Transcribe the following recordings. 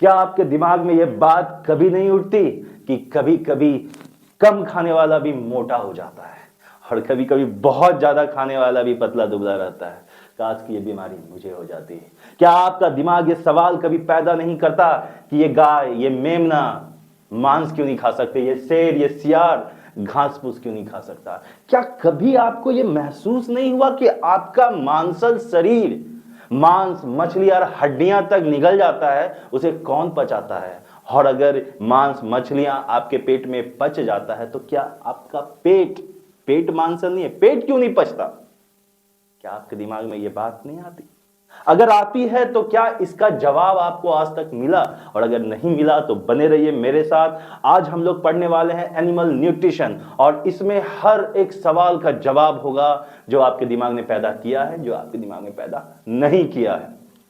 क्या आपके दिमाग में यह बात कभी नहीं उठती कि कभी कभी कम खाने वाला भी मोटा हो जाता है और कभी कभी बहुत ज्यादा खाने वाला भी पतला दुबला रहता है? काश की ये बीमारी मुझे हो जाती है। क्या आपका दिमाग ये सवाल कभी पैदा नहीं करता कि ये गाय, ये मेमना मांस क्यों नहीं खा सकते, ये शेर, ये सियार घास फूस क्यों नहीं खा सकता? क्या कभी आपको ये महसूस नहीं हुआ कि आपका मांसल शरीर मांस, मछली और हड्डियां तक निगल जाता है, उसे कौन पचाता है? और अगर मांस, मछलियां आपके पेट में पच जाता है तो क्या आपका पेट मांसल नहीं है, पेट क्यों नहीं पचता? क्या आपके दिमाग में यह बात नहीं आती? अगर आती है तो क्या इसका जवाब आपको आज तक मिला? और अगर नहीं मिला तो बने रहिए मेरे साथ। आज हम लोग पढ़ने वाले हैं एनिमल न्यूट्रिशन, और इसमें हर एक सवाल का जवाब होगा जो आपके दिमाग ने पैदा किया है, जो आपके दिमाग में पैदा नहीं किया है।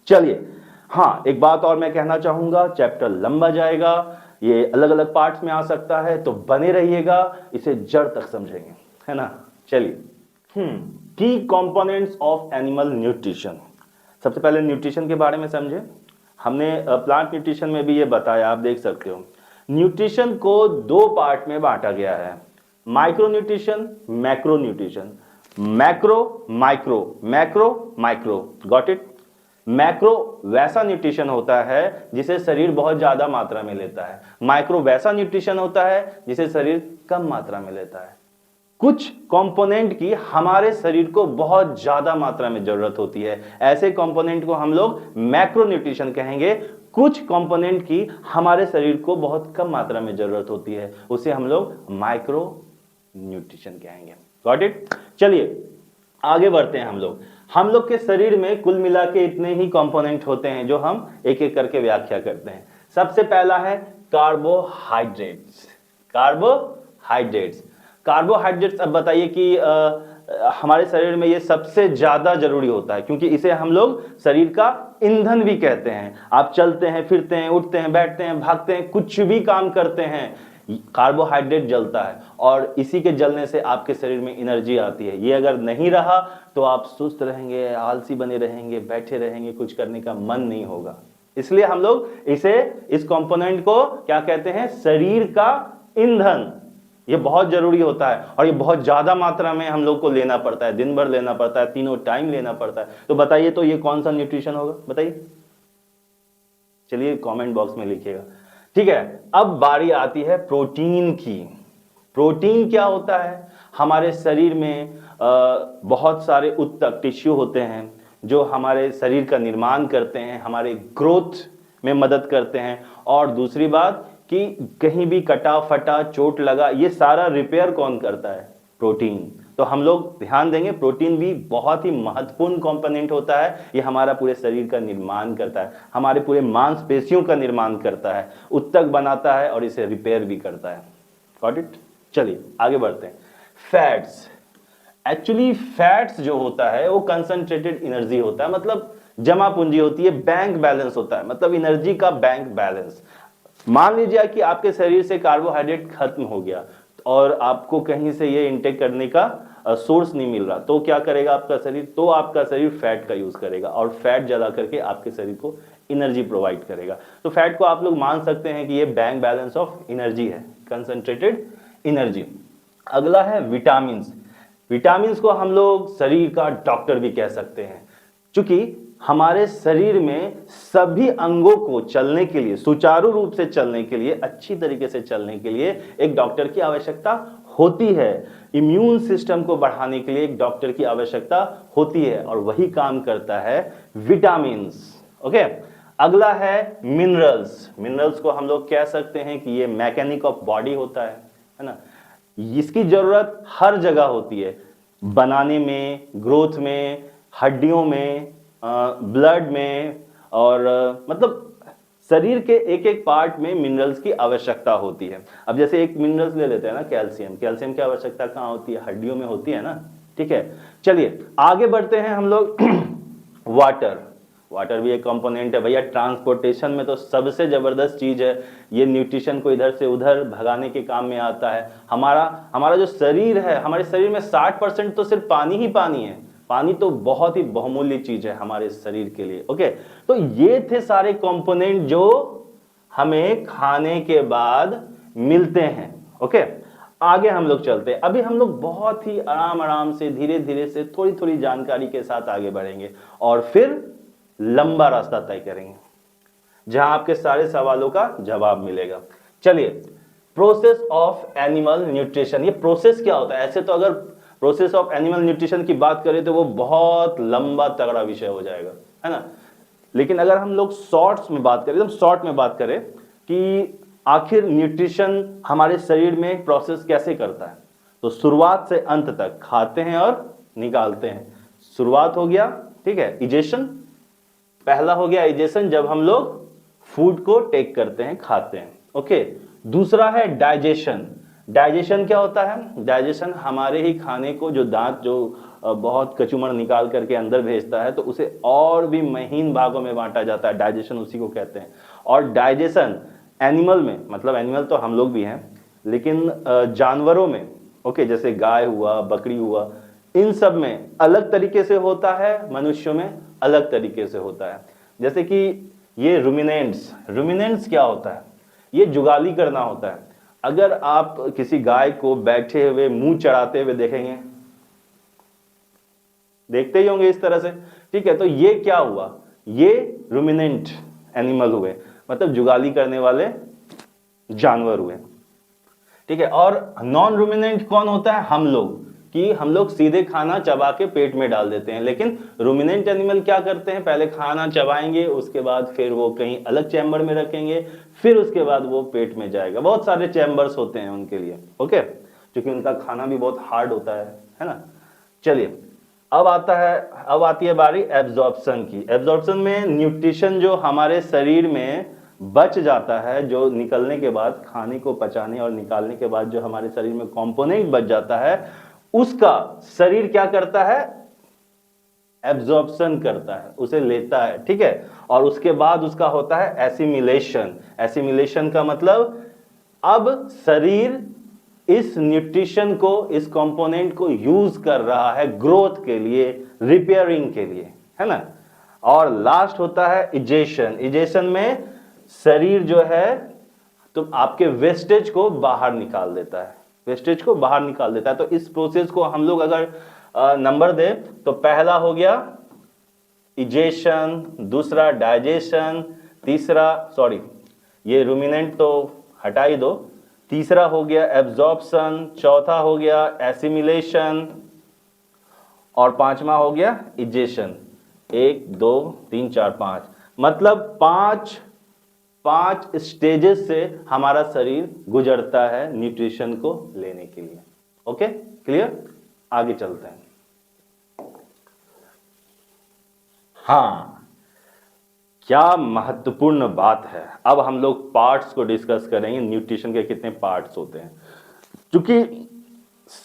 चलिए, हाँ, एक बात और मैं कहना चाहूंगा, चैप्टर लंबा जाएगा, ये अलग अलग पार्ट्स में आ सकता है, तो बने रहिएगा, इसे जड़ तक समझेंगे, है ना? चलिए, की कंपोनेंट्स ऑफ एनिमल न्यूट्रिशन। सबसे पहले न्यूट्रिशन के बारे में समझे। हमने प्लांट न्यूट्रिशन में भी ये बताया, आप देख सकते हो। न्यूट्रिशन को दो पार्ट में बांटा गया है, micro nutrition, macro nutrition. Macro, micro, macro, micro, got it? Macro वैसा न्यूट्रिशन होता है जिसे शरीर बहुत ज्यादा मात्रा में लेता है, माइक्रो वैसा न्यूट्रिशन होता है जिसे शरीर कम मात्रा में लेता है। कुछ कंपोनेंट की हमारे शरीर को बहुत ज्यादा मात्रा में जरूरत होती है, ऐसे कंपोनेंट को हम लोग मैक्रो न्यूट्रिशन कहेंगे। कुछ कंपोनेंट की हमारे शरीर को बहुत कम मात्रा में जरूरत होती है, उसे हम लोग माइक्रो न्यूट्रिशन कहेंगे। Got it? चलिए आगे बढ़ते हैं। हम लोग के शरीर में कुल मिला के इतने ही कंपोनेंट होते हैं जो हम एक एक करके व्याख्या करते हैं। सबसे पहला है कार्बोहाइड्रेट्स। कार्बोहाइड्रेट्स, अब बताइए कि हमारे शरीर में ये सबसे ज्यादा जरूरी होता है, क्योंकि इसे हम लोग शरीर का ईंधन भी कहते हैं। आप चलते हैं, फिरते हैं, उठते हैं, बैठते हैं, भागते हैं, कुछ भी काम करते हैं, कार्बोहाइड्रेट जलता है, और इसी के जलने से आपके शरीर में एनर्जी आती है। ये अगर नहीं रहा तो आप सुस्त रहेंगे, आलसी बने रहेंगे, बैठे रहेंगे, कुछ करने का मन नहीं होगा। इसलिए हम लोग इस कंपोनेंट को क्या कहते हैं? शरीर का ईंधन। ये बहुत जरूरी होता है और ये बहुत ज्यादा मात्रा में हम लोग को लेना पड़ता है, दिन भर लेना पड़ता है, तीनों टाइम लेना पड़ता है। तो बताइए, तो ये कौन सा न्यूट्रिशन होगा? बताइए, चलिए कमेंट बॉक्स में लिखिएगा। ठीक है, अब बारी आती है प्रोटीन की। प्रोटीन क्या होता है? हमारे शरीर में बहुत सारे ऊतक, टिश्यू होते हैं जो हमारे शरीर का निर्माण करते हैं, हमारे ग्रोथ में मदद करते हैं। और दूसरी बात कि कहीं भी कटा फटा, चोट लगा, ये सारा रिपेयर कौन करता है? प्रोटीन। तो हम लोग ध्यान देंगे, प्रोटीन भी बहुत ही महत्वपूर्ण कंपोनेंट होता है। ये हमारा पूरे शरीर का निर्माण करता है, हमारे पूरे मांसपेशियों का निर्माण करता है, ऊतक बनाता है और इसे रिपेयर भी करता है। Got it? चलिए आगे बढ़ते हैं। फैट्स। एक्चुअली फैट्स जो होता है वो कंसंट्रेटेड एनर्जी होता है, मतलब जमा पूंजी होती है, बैंक बैलेंस होता है, मतलब एनर्जी का बैंक बैलेंस। मान लीजिए कि आपके शरीर से कार्बोहाइड्रेट खत्म हो गया और आपको कहीं से ये इंटेक करने का सोर्स नहीं मिल रहा, तो क्या करेगा आपका शरीर? तो आपका शरीर फैट का यूज करेगा और फैट जला करके आपके शरीर को एनर्जी प्रोवाइड करेगा। तो फैट को आप लोग मान सकते हैं कि ये बैंक बैलेंस ऑफ एनर्जी है, कंसंट्रेटेड एनर्जी। अगला है विटामिन्स। विटामिन्स को हम लोग शरीर का डॉक्टर भी कह सकते हैं, क्योंकि हमारे शरीर में सभी अंगों को चलने के लिए, सुचारू रूप से चलने के लिए, अच्छी तरीके से चलने के लिए एक डॉक्टर की आवश्यकता होती है। इम्यून सिस्टम को बढ़ाने के लिए एक डॉक्टर की आवश्यकता होती है, और वही काम करता है विटामिन्स। ओके, अगला है मिनरल्स। मिनरल्स को हम लोग कह सकते हैं कि ये मैकेनिक ऑफ बॉडी होता है ना? इसकी जरूरत हर जगह होती है, बनाने में, ग्रोथ में, हड्डियों में, ब्लड में, और मतलब शरीर के एक एक पार्ट में मिनरल्स की आवश्यकता होती है। अब जैसे एक मिनरल्स ले लेते हैं ना, कैल्शियम। कैल्शियम की आवश्यकता कहाँ होती है? हड्डियों में होती है ना। ठीक है, चलिए आगे बढ़ते हैं हम लोग। वाटर भी एक कंपोनेंट है भैया। ट्रांसपोर्टेशन में तो सबसे जबरदस्त चीज है, ये न्यूट्रिशन को इधर से उधर भगाने के काम में आता है। हमारा जो शरीर है, हमारे शरीर में 60% तो सिर्फ पानी ही पानी है। पानी तो बहुत ही बहुमूल्य चीज है हमारे शरीर के लिए। ओके, तो ये थे सारे कंपोनेंट जो हमें खाने के बाद मिलते हैं। ओके, आगे हम लोग चलते हैं। अभी हम लोग बहुत ही आराम आराम से, धीरे धीरे से, थोड़ी थोड़ी जानकारी के साथ आगे बढ़ेंगे और फिर लंबा रास्ता तय करेंगे जहां आपके सारे सवालों का जवाब मिलेगा। चलिए, प्रोसेस ऑफ एनिमल न्यूट्रिशन। ये प्रोसेस क्या होता है? ऐसे तो अगर प्रोसेस ऑफ एनिमल न्यूट्रिशन की बात करें तो वो बहुत लंबा तगड़ा विषय हो जाएगा, है ना। लेकिन अगर हम लोग शॉर्ट्स में बात करें, एकदम शॉर्ट में बात करें कि आखिर न्यूट्रिशन हमारे शरीर में प्रोसेस कैसे करता है, तो शुरुआत से अंत तक खाते हैं और निकालते हैं। शुरुआत हो गया, ठीक है, इजेशन। पहला हो गया इजेशन, जब हम लोग फूड को टेक करते हैं, खाते हैं। ओके, दूसरा है डाइजेशन। डाइजेशन क्या होता है? डाइजेशन हमारे ही खाने को, जो दांत जो बहुत कचूमर निकाल करके अंदर भेजता है, तो उसे और भी महीन भागों में बांटा जाता है। डाइजेशन उसी को कहते हैं। और डाइजेशन एनिमल में, मतलब एनिमल तो हम लोग भी हैं, लेकिन जानवरों में, ओके, जैसे गाय हुआ, बकरी हुआ, इन सब में अलग तरीके से होता है, मनुष्यों में अलग तरीके से होता है। जैसे कि ये रुमिनेंट्स क्या होता है? ये जुगाली करना होता है। अगर आप किसी गाय को बैठे हुए मुंह चढ़ाते हुए देखेंगे, देखते ही होंगे इस तरह से, ठीक है, तो ये क्या हुआ? ये रुमिनेंट एनिमल हुए, मतलब जुगाली करने वाले जानवर हुए, ठीक है। और नॉन रुमिनेंट कौन होता है? हम लोग, कि हम लोग सीधे खाना चबा के पेट में डाल देते हैं। लेकिन रुमिनेंट एनिमल क्या करते हैं? पहले खाना चबाएंगे, उसके बाद फिर वो कहीं अलग चैम्बर में रखेंगे, फिर उसके बाद वो पेट में जाएगा। बहुत सारे चैम्बर्स होते हैं उनके लिए, ओके, क्योंकि उनका खाना भी बहुत हार्ड होता है ना। चलिए, अब आती है बारी एब्जॉर्प्शन की। एब्जॉर्प्शन में न्यूट्रिशन जो हमारे शरीर में बच जाता है, जो निकलने के बाद, खाने को पचाने और निकालने के बाद जो हमारे शरीर में कंपोनेंट बच जाता है, उसका शरीर क्या करता है? एब्जॉर्प्शन करता है, उसे लेता है, ठीक है। और उसके बाद उसका होता है एसिमिलेशन। एसिमिलेशन का मतलब अब शरीर इस न्यूट्रिशन को, इस कंपोनेंट को यूज कर रहा है ग्रोथ के लिए, रिपेयरिंग के लिए, है ना। और लास्ट होता है इजेशन। इजेशन में शरीर जो है तो आपके वेस्टेज को बाहर निकाल देता है, वेस्टेज को बाहर निकाल देता है। तो इस प्रोसेस को हम लोग अगर नंबर दे तो पहला हो गया इजेशन, दूसरा डाइजेशन, ये रूमिनेंट तो हटा ही दो, तीसरा हो गया एब्जॉर्प्शन, चौथा हो गया एसिमिलेशन और पांचवा हो गया इजेशन। 1 2 3 4 5, मतलब पांच स्टेजेस से हमारा शरीर गुजरता है न्यूट्रिशन को लेने के लिए। Okay, clear? आगे चलते हैं। हाँ, क्या महत्वपूर्ण बात है। अब हम लोग पार्ट्स को डिस्कस करेंगे, न्यूट्रिशन के कितने पार्ट्स होते हैं। क्योंकि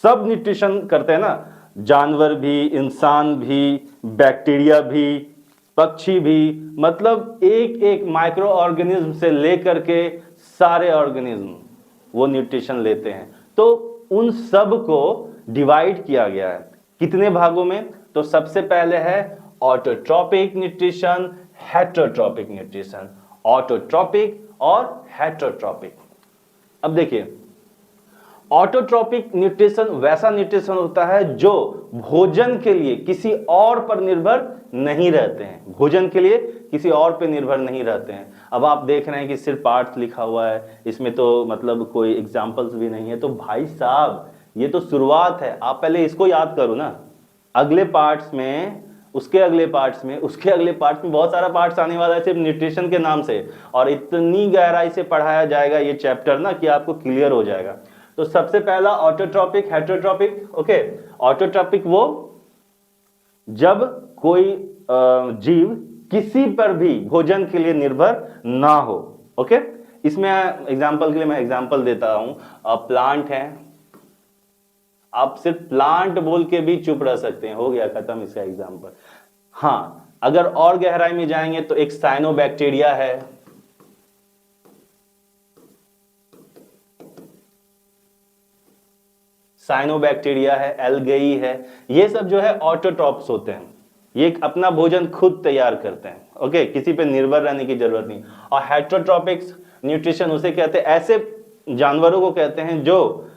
सब न्यूट्रिशन करते हैं ना, जानवर भी, इंसान भी, बैक्टीरिया भी, पक्षी भी, मतलब एक एक माइक्रो ऑर्गेनिज्म से लेकर के सारे ऑर्गेनिज्म वो न्यूट्रिशन लेते हैं। तो उन सब को डिवाइड किया गया है कितने भागों में? तो सबसे पहले है autotrophic nutrition, heterotrophic nutrition. Autotrophic और हेटरोट्रॉपिक। अब देखिए, ऑटोट्रॉपिक न्यूट्रिशन वैसा न्यूट्रिशन होता है जो भोजन के लिए किसी और पर निर्भर नहीं रहते हैं, भोजन के लिए किसी और पे निर्भर नहीं रहते हैं। अब आप देख रहे हैं कि सिर्फ पार्ट्स लिखा हुआ है, इसमें तो मतलब कोई एग्जांपल्स भी नहीं है। तो भाई साहब, ये तो शुरुआत है, आप पहले इसको याद करो ना। अगले पार्ट्स में, उसके अगले पार्ट्स में, उसके अगले पार्ट्स में बहुत सारा पार्ट्स आने वाला है सिर्फ न्यूट्रिशन के नाम से, और इतनी गहराई से पढ़ाया जाएगा ये चैप्टर ना कि आपको क्लियर हो जाएगा। तो सबसे पहला ऑटोट्रॉपिक, हेटरोट्रॉपिक। ओके, ऑटोट्रॉपिक वो जब कोई जीव किसी पर भी भोजन के लिए निर्भर ना हो। ओके, इसमें एग्जांपल के लिए मैं एग्जांपल देता हूं। प्लांट है, आप सिर्फ प्लांट बोल के भी चुप रह सकते हैं, हो गया खत्म इसका एग्जांपल। हाँ, अगर और गहराई में जाएंगे तो एक साइनोबैक्टीरिया है, साइनोबैक्टीरिया है, एल्गेई है, ये सब जो है ऑटोट्रॉप्स होते हैं। ये अपना भोजन खुद तैयार करते हैं। ओके, किसी पे निर्भर रहने की जरूरत नहीं। और हेटरोट्रॉपिक्स, न्यूट्रिशन उसे कहते हैं, ऐसे जानवरों को कहते हैं जो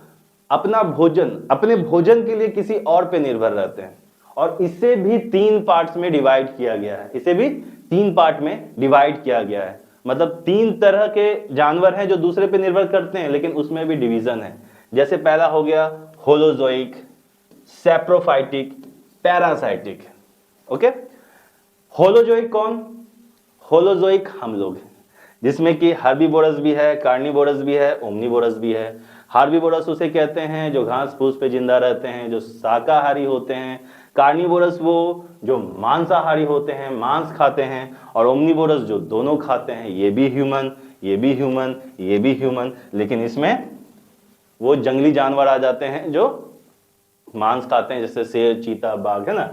अपना भोजन, अपने भोजन के लिए किसी और पे निर्भर रहते हैं। और इसे भी 3 पार्ट्स में डिवाइड किया गया है, इसे भी 3 पार्ट में डिवाइड किया गया है। मतलब 3 तरह के जानवर हैं जो दूसरे पे निर्भर करते हैं, लेकिन उसमें भी डिवीजन है। जैसे पहला हो गया holozoic, saprophytic, parasitic. Okay, holozoic कौन? होलोजोइक हम लोग, जिसमें कि हर्बीवोरस भी है, कार्निवोरस भी है, ओमनीवोरस भी है। हर्बीवोरस उसे कहते हैं जो घास फूस पे जिंदा रहते हैं, जो शाकाहारी होते हैं। कार्निवोरस वो जो मांसाहारी होते हैं, मांस खाते हैं। और ओमनीवोरस जो दोनों खाते हैं, ये भी ह्यूमन, ये भी ह्यूमन, ये भी ह्यूमन। लेकिन इसमें वो जंगली जानवर आ जाते हैं जो मांस खाते हैं, जैसे शेर, चीता, बाघ, है ना।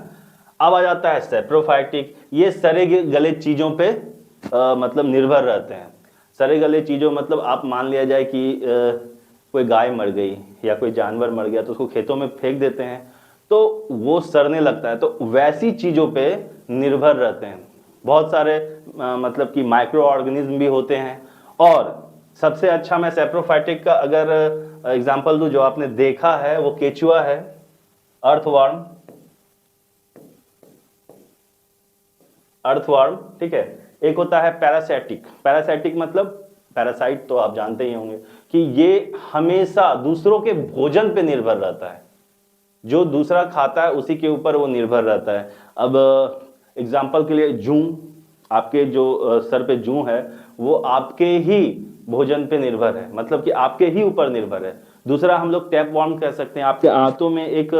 अब आ जाता है सैप्रोफाइटिक, ये सड़े गले चीजों पे मतलब निर्भर रहते हैं। सड़े गले चीजों मतलब आप मान लिया जाए कि कोई गाय मर गई या कोई जानवर मर गया तो उसको खेतों में फेंक देते हैं तो वो सड़ने लगता है, तो वैसी चीजों पे निर्भर रहते हैं। बहुत सारे मतलब कि माइक्रो ऑर्गेनिज्म भी होते हैं। और सबसे अच्छा मैं सैप्रोफाइटिक का अगर एग्जांपल दूं, जो आपने देखा है वो केचुआ है, अर्थवर्म, अर्थवर्म, ठीक है। एक होता है पैरासाइटिक, पैरासाइटिक मतलब पैरासाइट तो आप जानते ही होंगे कि ये हमेशा दूसरों के भोजन पे निर्भर रहता है, जो दूसरा खाता है उसी के ऊपर वो निर्भर रहता है। अब एग्जांपल के लिए जूं, आपके जो सर पे जूं है वो आपके ही भोजन पे निर्भर है, मतलब कि आपके ही ऊपर निर्भर है। दूसरा हम लोग टैपवर्म कह सकते हैं, आपके आंतों में एक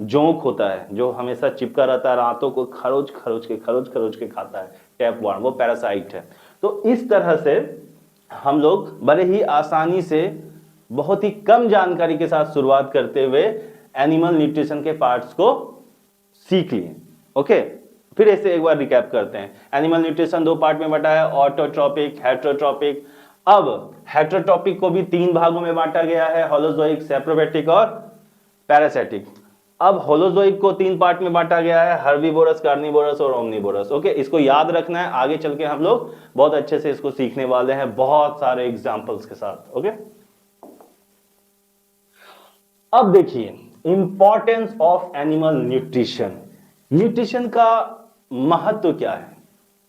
जोंक होता है जो हमेशा चिपका रहता है, आंतों को खरोच खरोच के खाता है, टैपवर्म, वो पैरासाइट है। तो इस तरह से हम लोग बड़े ही आसानी से, बहुत ही कम जानकारी के साथ शुरुआत करते हुए एनिमल न्यूट्रिशन के पार्ट्स को सीख लिए। ओके, फिर ऐसे एक बार रिकैप करते हैं। एनिमल न्यूट्रिशन 2 पार्ट में बटा है, ऑटोट्रॉपिक, हेटेरोट्रॉपिक। अब हेटेरोट्रॉपिक को भी 3 भागों में बांटा गया है, होलोजोइक, सैप्रोफाइटिक और पैरासाइटिक। अब होलोजोइक को 3 पार्ट में बांटा गया है, हर्बीवोरस, कार्निवोरस और ओमनीवोरस। ओके, इसको याद रखना है, आगे चल के हम लोग बहुत अच्छे से इसको सीखने वाले हैं, बहुत सारे एग्जांपल्स के साथ। ओके, अब देखिए importance of animal nutrition. Nutrition का महत्व क्या है,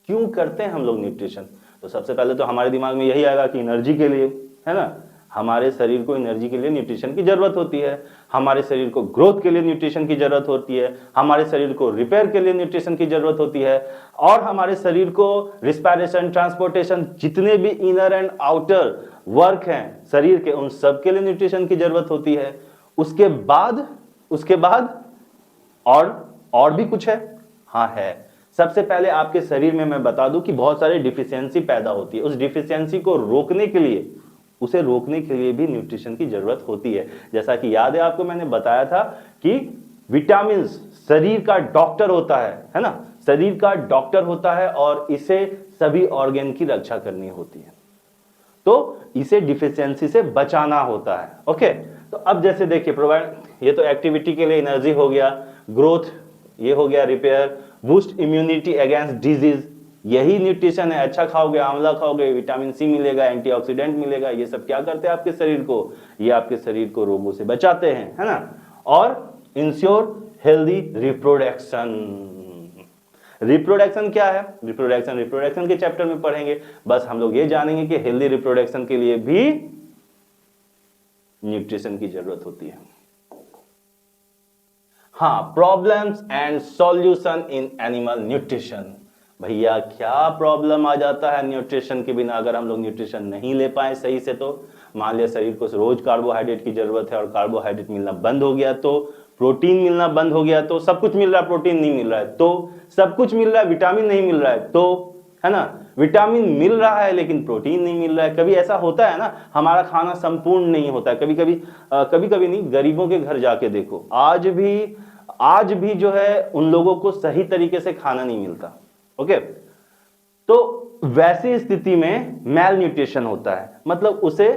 क्यों करते हैं हम लोग न्यूट्रिशन? तो सबसे पहले तो हमारे दिमाग में यही आएगा कि एनर्जी के लिए, है ना। हमारे शरीर को एनर्जी के लिए न्यूट्रिशन की जरूरत होती है, हमारे शरीर को ग्रोथ के लिए न्यूट्रिशन की जरूरत होती है, हमारे शरीर को रिपेयर के लिए न्यूट्रिशन की जरूरत होती है, और हमारे शरीर को रिस्पायरेशन, ट्रांसपोर्टेशन, जितने भी इनर एंड आउटर वर्क हैं शरीर के, उन सब के लिए न्यूट्रिशन की जरूरत होती है। उसके बाद और भी कुछ है? हाँ है। सबसे पहले आपके शरीर में मैं बता दूं कि बहुत सारे डिफिशियंसी पैदा होती है, उस डिफिशियंसी को रोकने के लिए, उसे रोकने के लिए भी न्यूट्रिशन की जरूरत होती है। जैसा कि याद है आपको, मैंने बताया था कि विटामिन शरीर का डॉक्टर होता है ना, शरीर का डॉक्टर होता है और इसे सभी ऑर्गन की रक्षा करनी होती है, तो इसे डिफिशियंसी से बचाना होता है। ओके, तो अब जैसे देखिए, प्रोवाइड, ये तो एक्टिविटी के लिए एनर्जी हो गया, ग्रोथ ये हो गया, repair, boost immunity against disease, यही न्यूट्रिशन है। अच्छा खाओगे, आंवला खाओगे, विटामिन सी मिलेगा, एंटीऑक्सीडेंट मिलेगा, ये सब क्या करते हैं आपके शरीर को? ये आपके शरीर को रोगों से बचाते हैं, है ना। और इंश्योर हेल्दी रिप्रोडक्शन। रिप्रोडक्शन क्या है? रिप्रोडक्शन के चैप्टर में पढ़ेंगे। बस हम लोग ये जानेंगे कि हेल्दी रिप्रोडक्शन के लिए भी न्यूट्रिशन की जरूरत होती है। हाँ, problems and solution in animal nutrition. भैया क्या प्रॉब्लम आ जाता है न्यूट्रिशन के बिना? अगर हम लोग न्यूट्रिशन नहीं ले पाए सही से, तो मान लिया शरीर को रोज कार्बोहाइड्रेट की जरूरत है और कार्बोहाइड्रेट मिलना बंद हो गया, तो प्रोटीन मिलना बंद हो गया, तो सब कुछ मिल रहा है, प्रोटीन नहीं मिल रहा है, तो सब कुछ मिल रहा है, विटामिन नहीं मिल रहा है, तो, है ना, विटामिन मिल रहा है लेकिन प्रोटीन नहीं मिल रहा है। कभी ऐसा होता है ना, हमारा खाना संपूर्ण नहीं होता है। कभी कभी नहीं, गरीबों के घर जाके देखो, आज भी जो है उन लोगों को सही तरीके से खाना नहीं मिलता। ओके, तो वैसी स्थिति में मैल न्यूट्रिशन होता है, मतलब उसे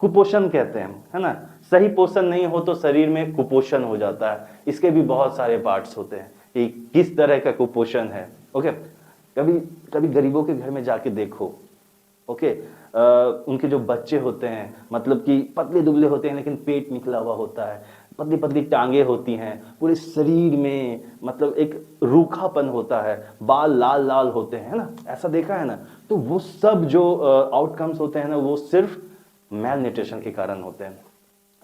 कुपोषण कहते हैं, है ना। सही पोषण नहीं हो तो शरीर में कुपोषण हो जाता है। इसके भी बहुत सारे पार्ट्स होते हैं कि किस तरह का कुपोषण है। ओके, कभी गरीबों के घर में जाके देखो। ओके। उनके जो बच्चे होते हैं मतलब कि पतले दुबले होते हैं लेकिन पेट निकला हुआ होता है, पतली पतली टांगे होती हैं, पूरे शरीर में मतलब एक रूखापन होता है, बाल लाल लाल होते हैं, है ना, ऐसा देखा है ना। तो वो सब जो आउटकम्स होते हैं ना, वो सिर्फ मैल न्यूट्रिशन के कारण होते हैं।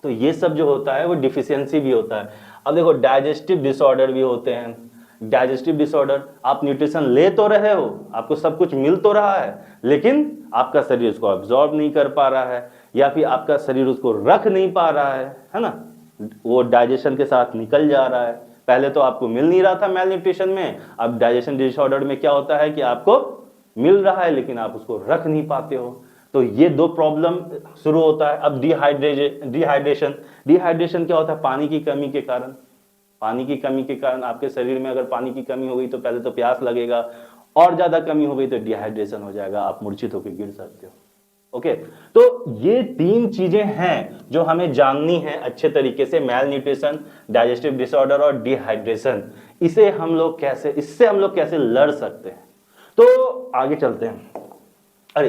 तो ये सब जो होता है वो डिफिशियंसी भी होता है। अब देखो डाइजेस्टिव डिसऑर्डर भी होते हैं। डाइजेस्टिव डिसऑर्डर, आप न्यूट्रिशन ले तो रहे हो, आपको सब कुछ मिल तो रहा है, लेकिन आपका शरीर उसको अब्जॉर्ब नहीं कर पा रहा है, या फिर आपका शरीर उसको रख नहीं पा रहा है ना, वो डाइजेशन के साथ निकल जा रहा है। पहले तो आपको मिल नहीं रहा था मेल न्यूट्रिशन में, अब डाइजेशन डिसऑर्डर में क्या होता है कि आपको मिल रहा है लेकिन आप उसको रख नहीं पाते हो। तो ये दो प्रॉब्लम शुरू होता है। अब डिहाइड्रेशन, डिहाइड्रेशन क्या होता है? पानी की कमी के कारण। पानी की कमी के कारण आपके शरीर में अगर पानी की कमी हो गई तो पहले तो प्यास लगेगा, और ज्यादा कमी हो गई तो डिहाइड्रेशन हो जाएगा, आप मूर्छित होकर गिर सकते हो। ओके, तो ये 3 चीजें हैं जो हमें जाननी है अच्छे तरीके से, मेल न्यूट्रिशन, डाइजेस्टिव डिसऑर्डर और डिहाइड्रेशन। इससे हम लोग कैसे लड़ सकते हैं। तो आगे चलते हैं। अरे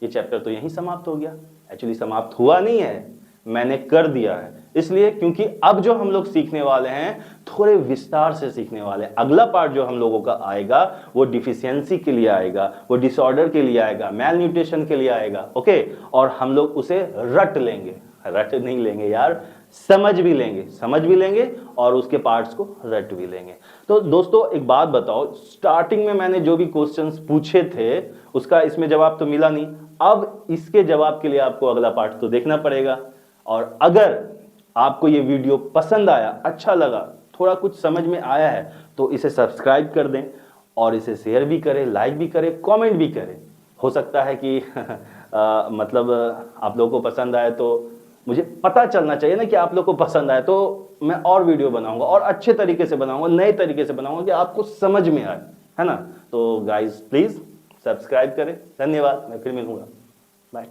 ये चैप्टर तो यहीं समाप्त हो गया। एक्चुअली समाप्त हुआ नहीं है, मैंने कर दिया है, इसलिए क्योंकि अब जो हम लोग सीखने वाले हैं थोड़े विस्तार से सीखने वाले हैं। अगला पार्ट जो हम लोगों का आएगा वो डिफिशियंसी के लिए आएगा, वो डिसऑर्डर के लिए आएगा, मेल न्यूट्रिशन के लिए आएगा। ओके, और हम लोग उसे रट लेंगे, रट नहीं लेंगे यार, समझ भी लेंगे और उसके पार्ट्स को रट भी लेंगे। तो दोस्तों एक बात बताओ, स्टार्टिंग में मैंने जो भी क्वेश्चंस पूछे थे उसका इसमें जवाब तो मिला नहीं, अब इसके जवाब के लिए आपको अगला पार्ट तो देखना पड़ेगा। और अगर आपको ये वीडियो पसंद आया, अच्छा लगा, थोड़ा कुछ समझ में आया है तो इसे सब्सक्राइब कर दें और इसे शेयर भी करें, लाइक भी करें, कमेंट भी करें। हो सकता है कि मतलब आप लोगों को पसंद आए, तो मुझे पता चलना चाहिए ना कि आप लोग को पसंद आए, तो मैं और वीडियो बनाऊंगा और अच्छे तरीके से बनाऊंगा, नए तरीके से बनाऊंगा कि आपको समझ में आए, है ना। तो गाइस प्लीज सब्सक्राइब करें। धन्यवाद, मैं फिर मिलूंगा, बाय।